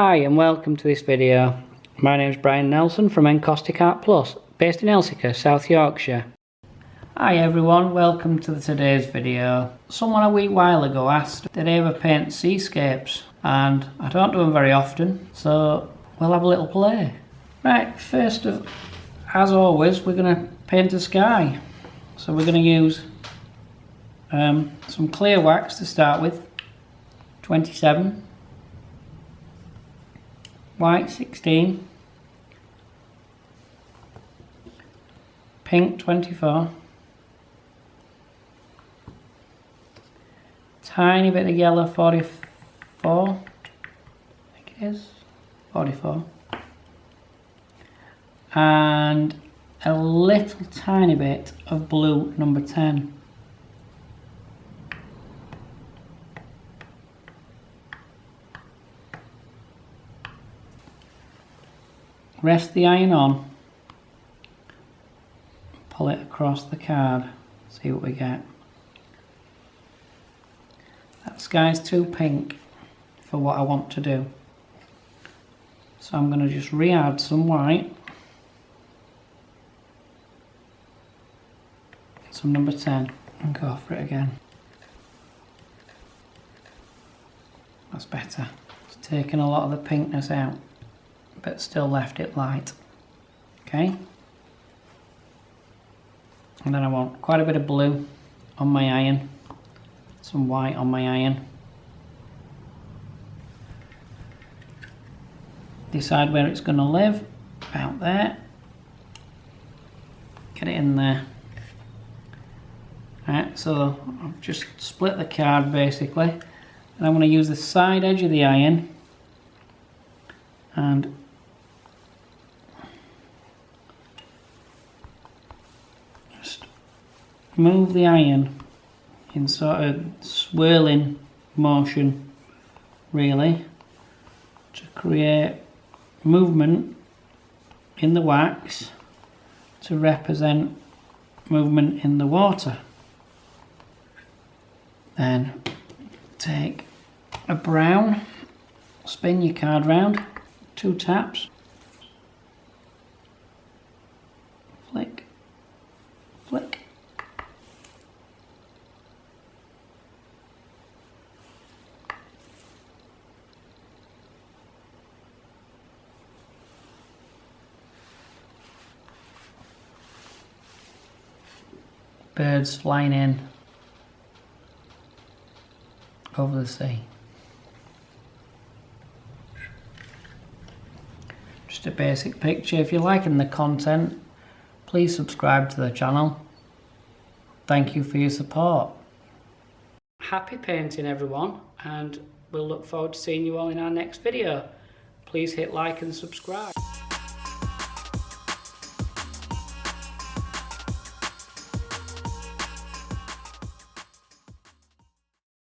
Hi and welcome to this video. My name is Brian Nelson from Encaustic Art Plus, based in Elsica, South Yorkshire. Hi everyone, welcome to today's video. Someone a wee while ago asked, did I ever paint seascapes? And I don't do them very often, so we'll have a little play. Right, first of, as always, we're going to paint a sky. So we're going to use some clear wax to start with, 27. White 16, pink 24, tiny bit of yellow 44, I think it is, 44, and a little tiny bit of blue number 10. Rest the iron on, pull it across the card, see what we get. That sky's too pink for what I want to do, so I'm going to just re-add some white, some number 10, and go for it again. That's better. It's taken a lot of the pinkness out, but still left it light. Okay, and then I want quite a bit of blue on my iron, some white on my iron. Decide where it's going to live, about there, get it in there. Right, so I've just split the card basically, and I'm going to use the side edge of the iron and move the iron in sort of swirling motion, really, to create movement in the wax to represent movement in the water. Then take a brown, spin your card round, 2 taps, flick, flick. Birds flying in over the sea. Just a basic picture. If you're liking the content, please subscribe to the channel. Thank you for your support. Happy painting everyone, and we'll look forward to seeing you all in our next video. Please hit like and subscribe.